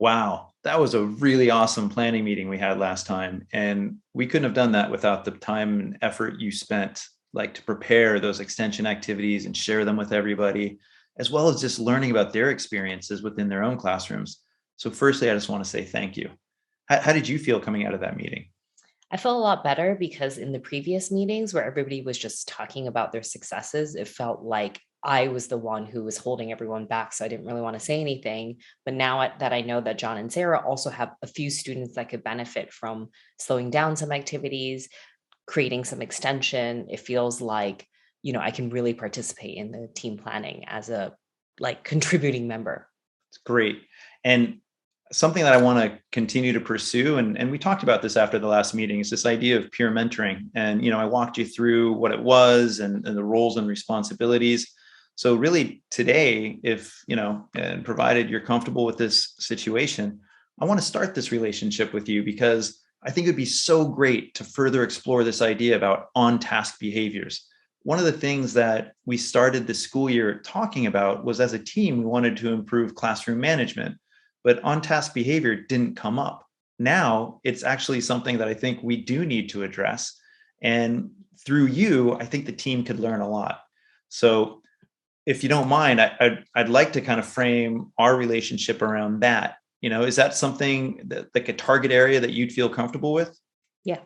Wow, that was a really awesome planning meeting we had last time. And we couldn't have done that without the time and effort you spent, like to prepare those extension activities and share them with everybody, as well as just learning about their experiences within their own classrooms. So, firstly, I just want to say thank you. How did you feel coming out of that meeting? I felt a lot better because in the previous meetings where everybody was just talking about their successes, it felt like I was the one who was holding everyone back. So I didn't really want to say anything. But now that I know that John and Sarah also have a few students that could benefit from slowing down some activities, creating some extension, it feels like, I can really participate in the team planning as a contributing member. It's great. And something that I want to continue to pursue, and we talked about this after the last meeting, is this idea of peer mentoring. And, I walked you through what it was and the roles and responsibilities. So really today, if, and provided you're comfortable with this situation, I want to start this relationship with you because I think it'd be so great to further explore this idea about on-task behaviors. One of the things that we started the school year talking about was, as a team, we wanted to improve classroom management, but on-task behavior didn't come up. Now it's actually something that I think we do need to address. And through you, I think the team could learn a lot. So if you don't mind, I'd like to kind of frame our relationship around that. Is that something that, like, a target area that you'd feel comfortable with? Yeah.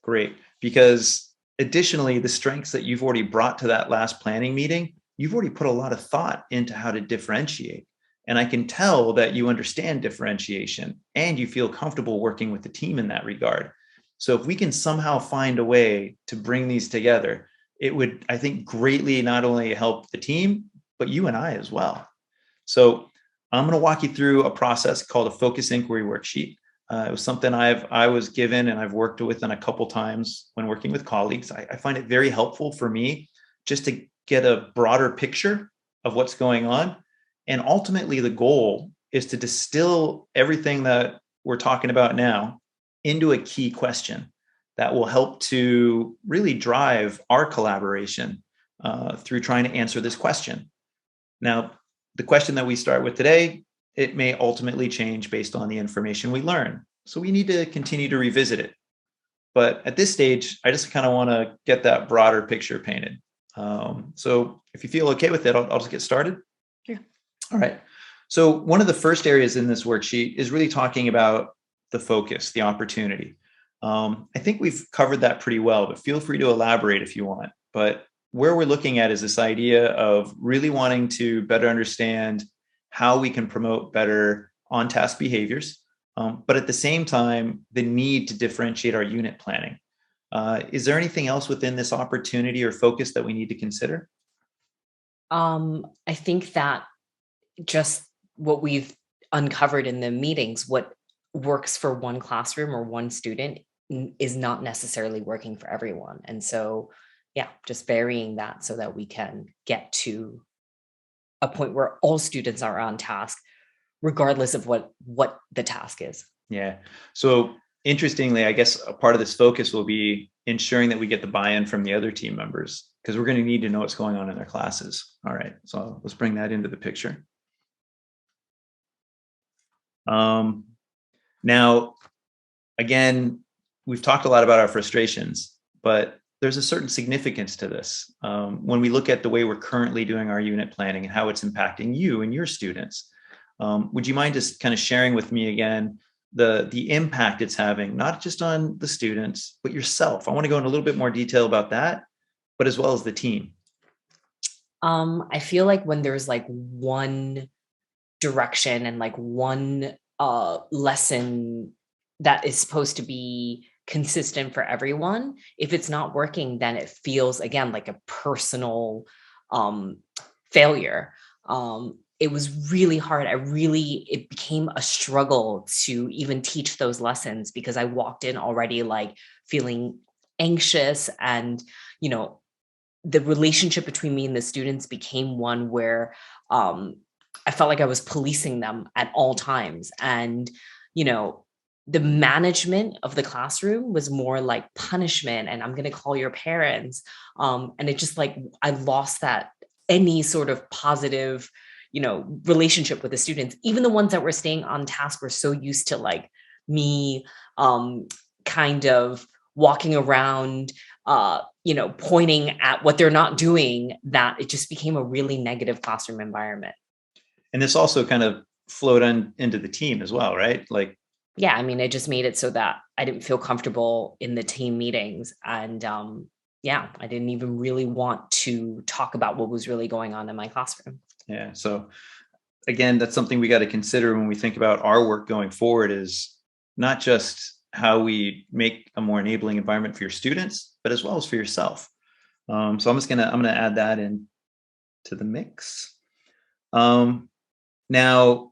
Great. Because additionally, the strengths that you've already brought to that last planning meeting, you've already put a lot of thought into how to differentiate. And I can tell that you understand differentiation and you feel comfortable working with the team in that regard. So if we can somehow find a way to bring these together, it would, I think, greatly not only help the team, but you and I as well. So I'm going to walk you through a process called a focus inquiry worksheet. It was something I was given and I've worked with in a couple times when working with colleagues. I find it very helpful for me just to get a broader picture of what's going on. And ultimately, the goal is to distill everything that we're talking about now into a key question that will help to really drive our collaboration through trying to answer this question. Now, the question that we start with today, it may ultimately change based on the information we learn. So we need to continue to revisit it. But at this stage, I just kind of want to get that broader picture painted. So if you feel okay with it, I'll just get started. Sure. All right. So one of the first areas in this worksheet is really talking about the focus, the opportunity. I think we've covered that pretty well, but feel free to elaborate if you want. But where we're looking at is this idea of really wanting to better understand how we can promote better on-task behaviors, but at the same time, the need to differentiate our unit planning. Is there anything else within this opportunity or focus that we need to consider? I think that just what we've uncovered in the meetings, what works for one classroom or one student is not necessarily working for everyone. And so, yeah, just varying that so that we can get to a point where all students are on task, regardless of what the task is. Yeah. So interestingly, I guess a part of this focus will be ensuring that we get the buy-in from the other team members because we're going to need to know what's going on in their classes. All right. So let's bring that into the picture. Now, again, we've talked a lot about our frustrations, but there's a certain significance to this. When we look at the way we're currently doing our unit planning and how it's impacting you and your students, would you mind just kind of sharing with me again the impact it's having, not just on the students, but yourself? I want to go in a little bit more detail about that, but as well as the team. I feel like when there's like one direction and like one lesson that is supposed to be consistent for everyone, if it's not working, then it feels again like a personal um failure. It was really hard. It became a struggle to even teach those lessons because I walked in already like feeling anxious, and you know the relationship between me and the students became one where um I felt like I was policing them at all times. And, you know, the management of the classroom was more like punishment and I'm going to call your parents. And it just like, I lost that any sort of positive, relationship with the students. Even the ones that were staying on task were so used to like me kind of walking around, pointing at what they're not doing, that it just became a really negative classroom environment. And this also kind of flowed on into the team as well, right? Like, yeah, I mean, it just made it so that I didn't feel comfortable in the team meetings. And yeah, I didn't even really want to talk about what was really going on in my classroom. yeah. So again, that's something we got to consider when we think about our work going forward, is not just how we make a more enabling environment for your students, but as well as for yourself. So I'm gonna add that in to the mix. Now,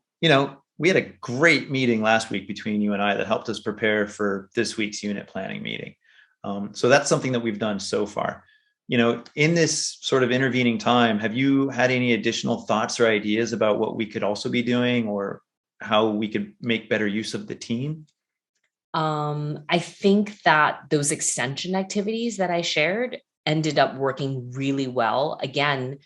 we had a great meeting last week between you and I that helped us prepare for this week's unit planning meeting. So that's something that we've done so far. In this sort of intervening time, have you had any additional thoughts or ideas about what we could also be doing, or how we could make better use of the team? I think that those extension activities that I shared ended up working really well. Again,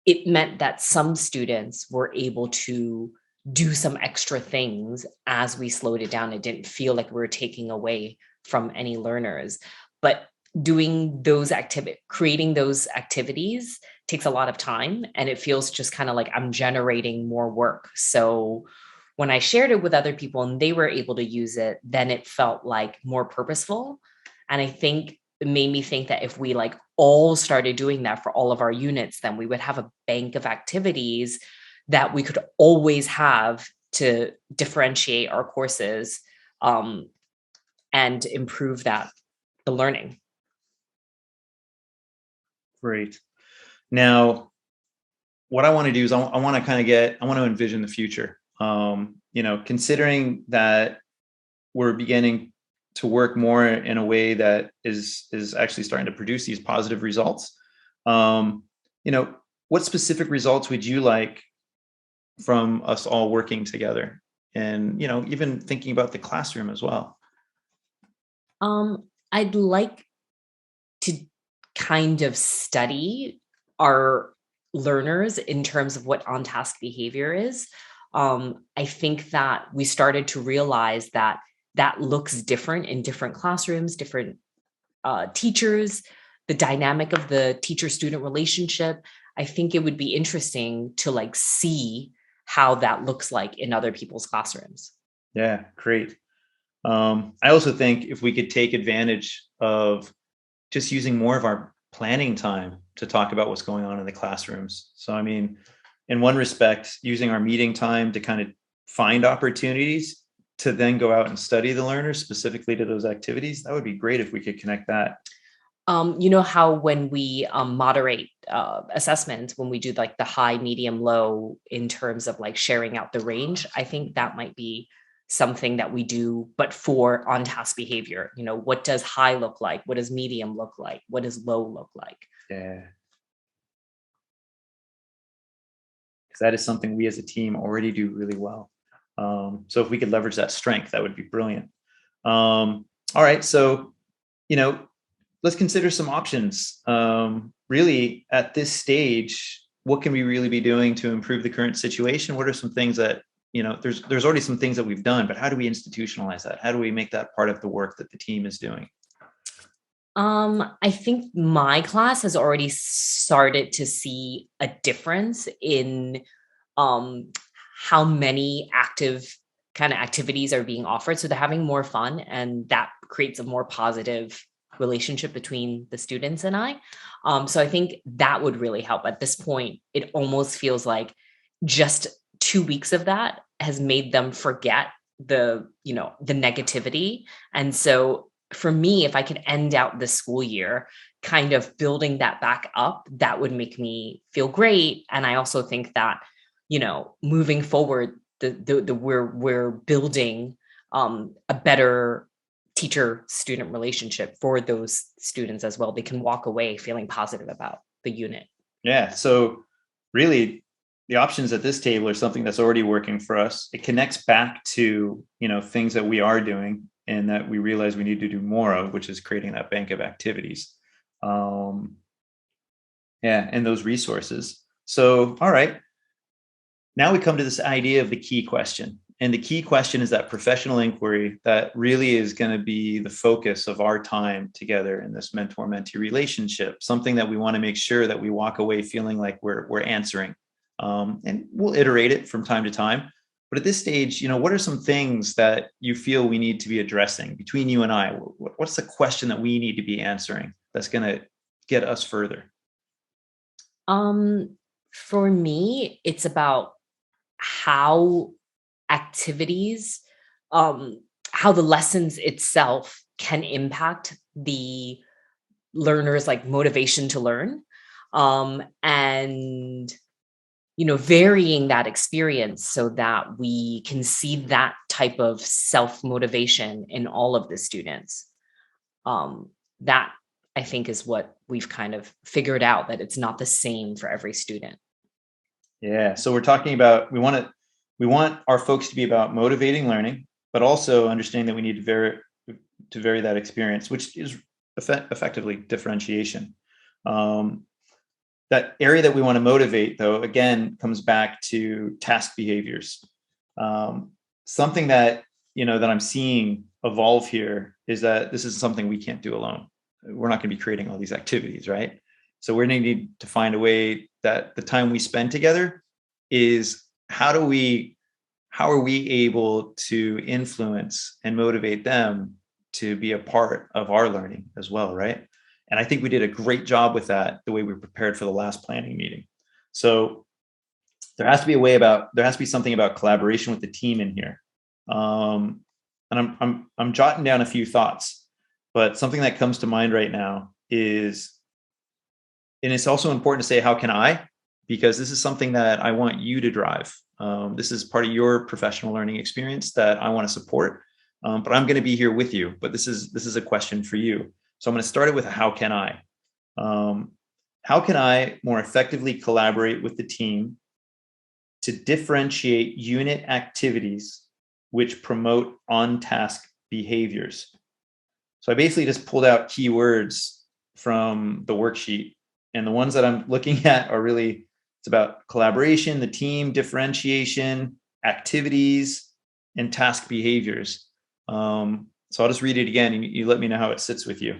it meant that some students were able to do some extra things as we slowed it down. It didn't feel like we were taking away from any learners. But creating those activities takes a lot of time, and it feels just kind of like I'm generating more work. So when I shared it with other people and they were able to use it, then it felt like more purposeful. And I think it made me think that if we like all started doing that for all of our units, then we would have a bank of activities that we could always have to differentiate our courses, and improve the learning. Great. Now, what I want to do is I want to envision the future. Considering that we're beginning to work more in a way that is actually starting to produce these positive results. What specific results would you like from us all working together? And, even thinking about the classroom as well. I'd like to kind of study our learners in terms of what on-task behavior is. I think that we started to realize that looks different in different classrooms, different teachers, the dynamic of the teacher-student relationship. I think it would be interesting to like see how that looks like in other people's classrooms. Yeah, great. I also think if we could take advantage of just using more of our planning time to talk about what's going on in the classrooms. So, I mean, in one respect, using our meeting time to kind of find opportunities to then go out and study the learners specifically to those activities, that would be great if we could connect that. You know how when we moderate assessments, when we do like the high, medium, low in terms of like sharing out the range, I think that might be something that we do, but for on-task behavior. What does high look like? What does medium look like? What does low look like? Yeah. Because that is something we as a team already do really well. So if we could leverage that strength, that would be brilliant. All right. So, let's consider some options. Really, at this stage, what can we really be doing to improve the current situation? What are some things that, there's already some things that we've done, but how do we institutionalize that? How do we make that part of the work that the team is doing? I think my class has already started to see a difference in how many active kind of activities are being offered. So they're having more fun, and that creates a more positive relationship between the students and I. So I think that would really help. At this point, it almost feels like just 2 weeks of that has made them forget the negativity. And so for me, if I could end out the school year kind of building that back up, that would make me feel great. And I also think that, moving forward, we're building a better teacher-student relationship for those students as well. They can walk away feeling positive about the unit. Yeah. So really, the options at this table are something that's already working for us. It connects back to, things that we are doing and that we realize we need to do more of, which is creating that bank of activities. And those resources. So, all right. Now we come to this idea of the key question. And the key question is that professional inquiry that really is going to be the focus of our time together in this mentor-mentee relationship, something that we want to make sure that we walk away feeling like we're answering. And we'll iterate it from time to time. But at this stage, what are some things that you feel we need to be addressing between you and I? What's the question that we need to be answering that's going to get us further? For me, it's about how activities, how the lessons itself can impact the learner's like motivation to learn. And varying that experience so that we can see that type of self-motivation in all of the students. That I think is what we've kind of figured out, that it's not the same for every student. Yeah. So we're talking about, we want our folks to be about motivating learning, but also understanding that we need to vary that experience, which is effectively differentiation. That area that we want to motivate, though, again, comes back to task behaviors. Something that that I'm seeing evolve here is that this is something we can't do alone. We're not going to be creating all these activities, right? So we're going to need to find a way that the time we spend together is how are we able to influence and motivate them to be a part of our learning as well, right? And I think we did a great job with that, the way we prepared for the last planning meeting. So there has to be something about collaboration with the team in here. And I'm jotting down a few thoughts, but something that comes to mind right now is, and it's also important to say, how can I? Because this is something that I want you to drive. This is part of your professional learning experience that I want to support. But I'm going to be here with you. But this is a question for you. So I'm going to start it with how can I? How can I more effectively collaborate with the team to differentiate unit activities which promote on-task behaviors? So I basically just pulled out keywords from the worksheet, and the ones that I'm looking at are really, it's about collaboration, the team, differentiation, activities, and task behaviors. So I'll just read it again, and you let me know how it sits with you.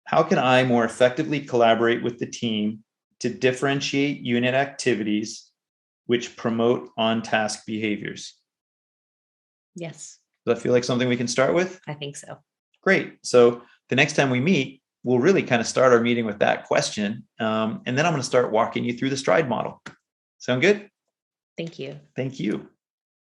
How can I more effectively collaborate with the team to differentiate unit activities which promote on-task behaviors? Yes. Does that feel like something we can start with? I think so. Great. So the next time we meet, we'll really kind of start our meeting with that question. And then I'm going to start walking you through the stride model. Sound good? Thank you. Thank you.